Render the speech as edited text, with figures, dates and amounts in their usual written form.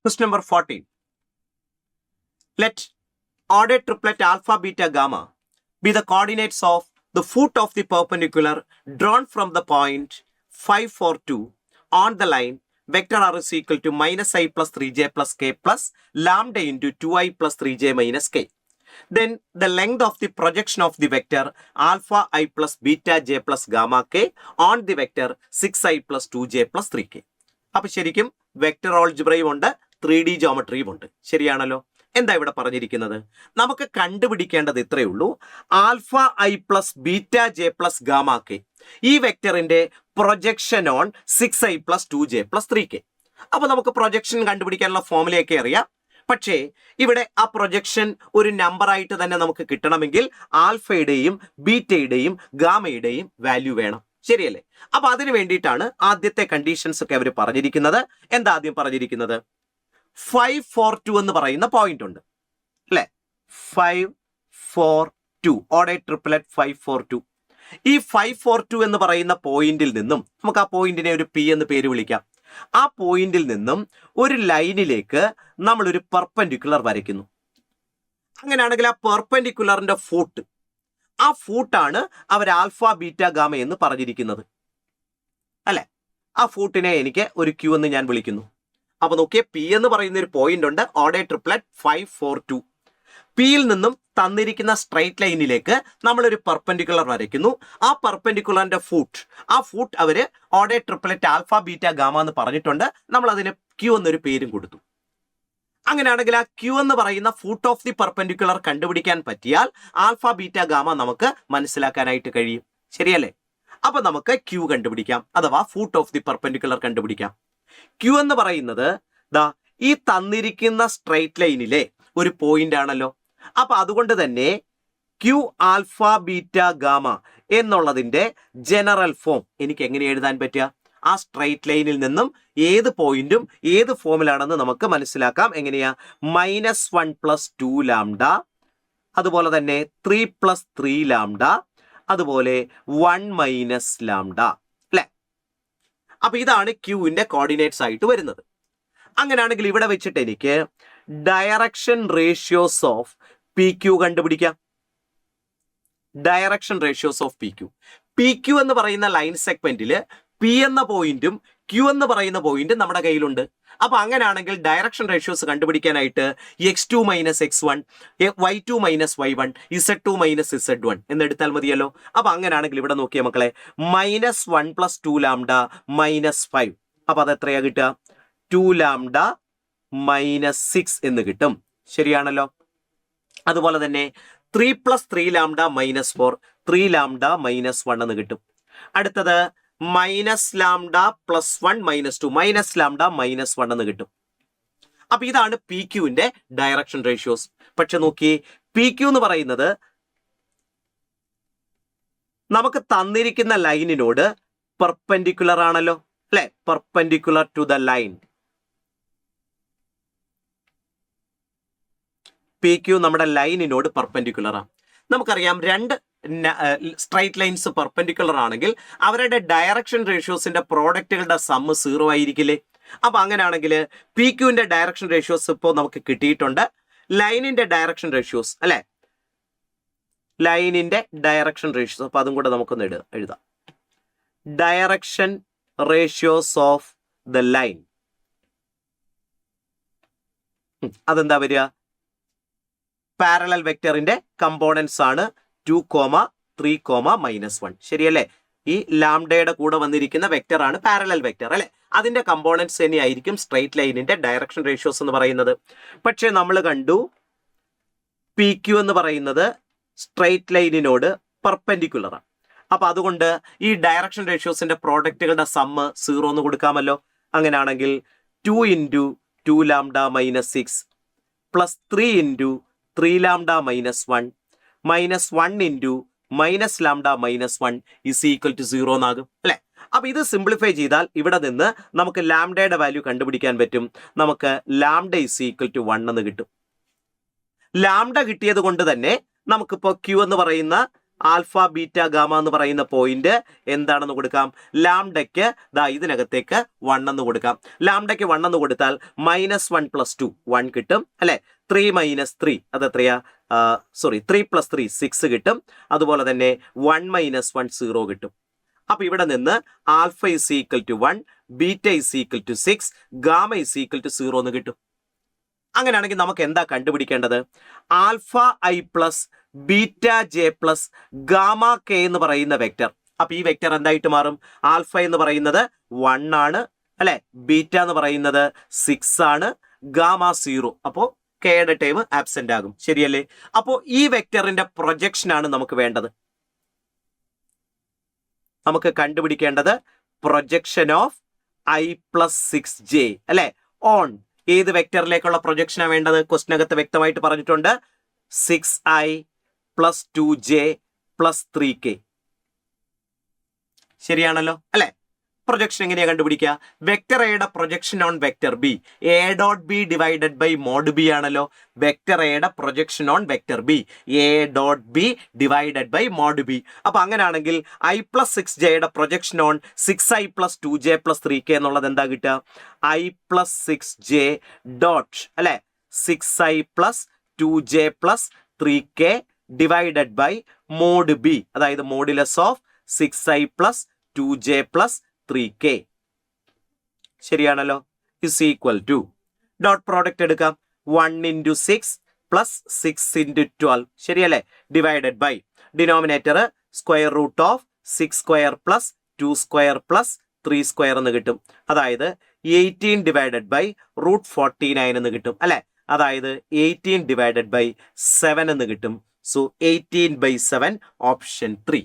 Question number 14. Let ordered triplet alpha, beta, gamma be the coordinates of the foot of the perpendicular drawn from the point 5, 4, 2 on the line vector r is equal to minus I plus 3j plus k plus lambda into 2i plus 3j minus k. Then the length of the projection of the vector alpha I plus beta j plus gamma k on the vector 6i plus 2j plus 3k. അപ്പോൾ ശരിക്കും vector ഓൾജിബ്രയും ഉണ്ട്, 3D ജോമെട്രിയും ഉണ്ട്. ശരിയാണല്ലോ? എന്താ ഇവിടെ പറഞ്ഞിരിക്കുന്നത്? നമുക്ക് കണ്ടുപിടിക്കേണ്ടത് ഇത്രയേ ഉള്ളൂ. Alpha I plus beta J plus gamma K ഈ വെക്ടറിന്റെ projection on 6i plus 2j plus 3k. അപ്പൊ നമുക്ക് പ്രൊജക്ഷൻ കണ്ടുപിടിക്കാനുള്ള ഫോർമുലയൊക്കെ അറിയാം. പക്ഷേ ഇവിടെ ആ പ്രൊജക്ഷൻ ഒരു നമ്പർ ആയിട്ട് തന്നെ നമുക്ക് കിട്ടണമെങ്കിൽ ആൽഫയുടെയും ബീറ്റയുടെയും ഗാമയുടെയും വാല്യൂ വേണം. ശരിയല്ലേ? അപ്പൊ അതിന് വേണ്ടിയിട്ടാണ് ആദ്യത്തെ കണ്ടീഷൻസ് ഒക്കെ അവർ പറഞ്ഞിരിക്കുന്നത്. എന്താ ആദ്യം പറഞ്ഞിരിക്കുന്നത്? 5, 4, 2 എന്ന് പറയുന്ന പോയിന്റ് ഉണ്ട് അല്ലെ? 5, 4, 2 ഓർഡേർഡ് ട്രിപ്ലറ്റ് 5, 4, 2. ഈ 5, 4, 2 എന്ന് പറയുന്ന പോയിന്റിൽ നിന്നും നമുക്ക് ആ പോയിന്റിനെ ഒരു പി എന്ന് പേര് വിളിക്കാം. ആ പോയിന്റിൽ നിന്നും ഒരു ലൈനിലേക്ക് നമ്മൾ ഒരു പെർപെൻഡിക്കുലർ വരയ്ക്കുന്നു. അങ്ങനെയാണെങ്കിൽ ആ പെർപെൻഡിക്കുലറിന്റെ ഫൂട്ട്, ആ ഫൂട്ടാണ് അവർ ആൽഫ ബീറ്റ ഗാമ എന്ന് പറഞ്ഞിരിക്കുന്നത് അല്ലെ? ആ ഫൂട്ടിനെ എനിക്ക് ഒരു ക്യൂ എന്ന് ഞാൻ വിളിക്കുന്നു. അപ്പൊ നോക്കിയേ, പി എന്ന് പറയുന്ന ഒരു പോയിന്റ് ഉണ്ട്, ഓർഡേർഡ് ട്രിപ്ലറ്റ് 5, 4, 2. പിയിൽ നിന്നും തന്നിരിക്കുന്ന സ്ട്രൈറ്റ് ലൈനിലേക്ക് നമ്മൾ ഒരു പെർപെൻഡിക്കുലർ വരയ്ക്കുന്നു. ആ പെർപെൻഡിക്കുലറിന്റെ ഫൂട്ട്, ആ ഫൂട്ട് അവര് ordered triplet alpha beta gamma എന്ന് പറഞ്ഞിട്ടുണ്ട്. നമ്മൾ അതിന് ക്യൂ എന്നൊരു പേരും കൊടുത്തു. അങ്ങനെയാണെങ്കിൽ ആ ക്യൂ എന്ന് പറയുന്ന ഫൂട്ട് ഓഫ് ദി പെർപെൻഡിക്കുലർ കണ്ടുപിടിക്കാൻ പറ്റിയാൽ ആൽഫ ബീറ്റ ഗാമ നമുക്ക് മനസ്സിലാക്കാനായിട്ട് കഴിയും. ശരിയല്ലേ? അപ്പൊ നമുക്ക് ക്യൂ കണ്ടുപിടിക്കാം, അഥവാ ഫൂട്ട് ഓഫ് ദി പെർപെൻഡിക്കുലർ കണ്ടുപിടിക്കാം. ക്യൂ എന്ന് പറയുന്നത് ദാ ഈ തന്നിരിക്കുന്ന സ്ട്രൈറ്റ് ലൈനിലെ ഒരു പോയിന്റ് ആണല്ലോ. അപ്പൊ അതുകൊണ്ട് തന്നെ ക്യൂ ആൽഫ ബീറ്റ ഗാമ എന്നുള്ളതിന്റെ ജനറൽ ഫോം എനിക്ക് എങ്ങനെ എഴുതാൻ പറ്റുക? ആ സ്ട്രൈറ്റ് ലൈനിൽ നിന്നും ഏത് പോയിന്റും ഏത് ഫോമിലാണെന്ന് നമുക്ക് മനസ്സിലാക്കാം. എങ്ങനെയാ? -1 + 2 ലാംഡ, അതുപോലെ തന്നെ 3 + 3 ലാംഡ, അതുപോലെ 1 - ലാംഡ അല്ലെ? അപ്പൊ ഇതാണ് ക്യൂവിന്റെ കോർഡിനേറ്റ്സ് ആയിട്ട് വരുന്നത്. അങ്ങനെയാണെങ്കിൽ ഇവിടെ വെച്ചിട്ട് എനിക്ക് direction ratios of P Q കണ്ടുപിടിക്കാം. Direction ratios of P Q. P Q എന്ന് പറയുന്ന ലൈൻ സെഗ്മെന്റില് പി എന്ന പോയിന്റും ക്യൂ എന്ന് പറയുന്ന പോയിന്റും നമ്മുടെ കയ്യിലുണ്ട്. അപ്പൊ അങ്ങനെയാണെങ്കിൽ ഡയറക്ഷൻ റേഷ്യോസ് കണ്ടുപിടിക്കാനായിട്ട് x2 - x1, y2 - y1, z2 - z1 എന്നെടുത്താൽ മതിയല്ലോ. അപ്പൊ അങ്ങനെയാണെങ്കിൽ ഇവിടെ നോക്കിയ മക്കളെ, -1 + 2 ലാംഡ -5. അപ്പൊ അത് എത്രയാ കിട്ടുക? 2 ലാംഡ -6 എന്ന് കിട്ടും. ശരിയാണല്ലോ? അതുപോലെ തന്നെ 3 + 3 ലാംഡ -4, 3 ലാംഡ -1 എന്ന് കിട്ടും. അടുത്തത് -ലാംഡ +1 -2, -ലാംഡ -1 എന്ന് കിട്ടും. അപ്പൊ ഇതാണ് പി ക്യൂവിന്റെ ഡയറക്ഷൻ റേഷ്യോസ്. പക്ഷെ നോക്കി, പി ക്യൂ എന്ന് പറയുന്നത് നമുക്ക് തന്നിരിക്കുന്ന ലൈനിനോട് പെർപെൻഡിക്കുലർ ആണല്ലോ അല്ലെ? Perpendicular to the line. P Q നമ്മുടെ ലൈനിനോട് പെർപെൻഡിക്കുലർ ആണ്. നമുക്കറിയാം, രണ്ട് സ്ട്രൈറ്റ് ലൈൻസ് പെർപെൻഡിക്കുലർ ആണെങ്കിൽ അവരുടെ ഡയറക്ഷൻ റേഷ്യോസിന്റെ പ്രോഡക്റ്റുകളുടെ സമ്മ് 0 ആയിരിക്കില്ലേ? അപ്പൊ അങ്ങനെയാണെങ്കിൽ പി ക്യൂവിന്റെ ഡയറക്ഷൻ റേഷ്യോസ് ഇപ്പോൾ നമുക്ക് കിട്ടിയിട്ടുണ്ട്. ലൈനിന്റെ ഡയറക്ഷൻ റേഷ്യോസ് അല്ലെ? ലൈനിന്റെ ഡയറക്ഷൻ റേഷ്യോസ്, അപ്പൊ അതും കൂടെ നമുക്കൊന്ന് എഴുതാം. Direction ratios of the line. അതെന്താ വരിക? പാരലൽ വെക്ടറിന്റെ കമ്പോണൻസ് ആണ് 2, 3, -1. ശരിയല്ലേ? ഈ ലാംഡയുടെ കൂടെ വന്നിരിക്കുന്ന വെക്ടർ ആണ് പാരലൽ വെക്ടർ അല്ലെ? അതിന്റെ കമ്പോണൻസ് തന്നെയായിരിക്കും സ്ട്രൈറ്റ് ലൈനിന്റെ ഡയറക്ഷൻ റേഷ്യോസ് എന്ന് പറയുന്നത്. പക്ഷെ നമ്മൾ കണ്ടു പി ക്യൂ എന്ന് പറയുന്നത് സ്ട്രൈറ്റ് ലൈനിനോട് പെർപെൻഡിക്കുലർ ആണ്. അപ്പൊ അതുകൊണ്ട് ഈ ഡയറക്ഷൻ റേഷ്യോസിന്റെ പ്രോഡക്റ്റുകളുടെ സമ്മ് 0 എന്ന് കൊടുക്കാമല്ലോ. അങ്ങനെയാണെങ്കിൽ 2 × 2 ലാംഡ -6 + 3 × 3 ലാംഡ -1 -1 × -ലാംഡ -1 = 0 എന്നാകും അല്ലെ? അപ്പൊ ഇത് സിംപ്ലിഫൈ ചെയ്താൽ ഇവിടെ നിന്ന് നമുക്ക് ലാംഡയുടെ വാല്യൂ കണ്ടുപിടിക്കാൻ പറ്റും. നമുക്ക് ലാംഡ = 1 എന്ന് കിട്ടും. ലാംഡ കിട്ടിയത് കൊണ്ട് തന്നെ നമുക്കിപ്പോ ക്യൂ എന്ന് പറയുന്ന ആൽഫ ബീറ്റ ഗാമ എന്ന് പറയുന്ന പോയിന്റ് എന്താണെന്ന് കൊടുക്കാം? ലാംഡയ്ക്ക് ഇതിനകത്തേക്ക് 1 എന്ന് കൊടുക്കാം. ലാംഡയ്ക്ക് 1 എന്ന് കൊടുത്താൽ -1 + 2 1 കിട്ടും അല്ലെ. 3 - 3 അത് എത്രയാ? 3 + 3 6 കിട്ടും. അതുപോലെ തന്നെ 1 - 1 0 കിട്ടും. അപ്പൊ ഇവിടെ നിന്ന് ആൽഫ = 1, ബീറ്റ = 6, ഗാമ = 0 എന്ന് കിട്ടും. അങ്ങനെയാണെങ്കിൽ നമുക്ക് എന്താ കണ്ടുപിടിക്കേണ്ടത്? Alpha I plus beta J plus gamma K എന്ന് പറയുന്ന വെക്റ്റർ. അപ്പൊ ഈ വെക്റ്റർ എന്തായിട്ട് മാറും? ആൽഫ എന്ന് പറയുന്നത് 1 ആണ് അല്ലെ, ബീറ്റ എന്ന് പറയുന്നത് 6 ആണ്, ഗാമ 0. അപ്പോ കെയുടെ ടൈം ആബ്സെന്റ് ആകും. ശരിയല്ലേ? അപ്പോ ഈ വെക്റ്ററിന്റെ പ്രൊജക്ഷൻ ആണ് നമുക്ക് വേണ്ടത്. നമുക്ക് കണ്ടുപിടിക്കേണ്ടത് projection of I plus 6j അല്ലെ, ഓൺ ഏത് വെക്റ്ററിലേക്കുള്ള പ്രൊജക്ഷനാണ് വേണ്ടത്? ക്വസ്റ്റിനകത്ത് വ്യക്തമായിട്ട് പറഞ്ഞിട്ടുണ്ട്. 6i + 2j + 3k. ശരിയാണല്ലോ അല്ലെ? പ്രൊജക്ഷൻ എങ്ങനെയാ കണ്ടുപിടിക്കുക? വെക്ടർ എയുടെ projection on vector B, A dot B divided by mod B ആണല്ലോ. വെക്ടർ എയുടെ projection on vector B, A dot B divided by mod B. അപ്പൊ അങ്ങനെയാണെങ്കിൽ i + 6jയുടെ projection on 6i + 2j + 3k എന്നുള്ളത് എന്താ കിട്ടുക? i + 6j ഡോട്ട് അല്ലെ 6i + 2j + 3k divided by mod b, അതായത് modulus of 6i + 2j + 3k. ശരിയാണല്ലോ? Is equal to dot product എടുക്കാം. 1 × 6 + 6 × 12 ശരിയല്ലേ, ഡിവൈഡഡ് ബൈ ഡിനോമിനേറ്റർ √6² + 2² + 3² എന്ന് കിട്ടും. അതായത് 18 ഡിവൈഡഡ് ബൈ √49 എന്ന് കിട്ടും അല്ലെ. അതായത് 18 ഡിവൈഡഡ് ബൈ 7 എന്ന് കിട്ടും. So 18/7 option 3.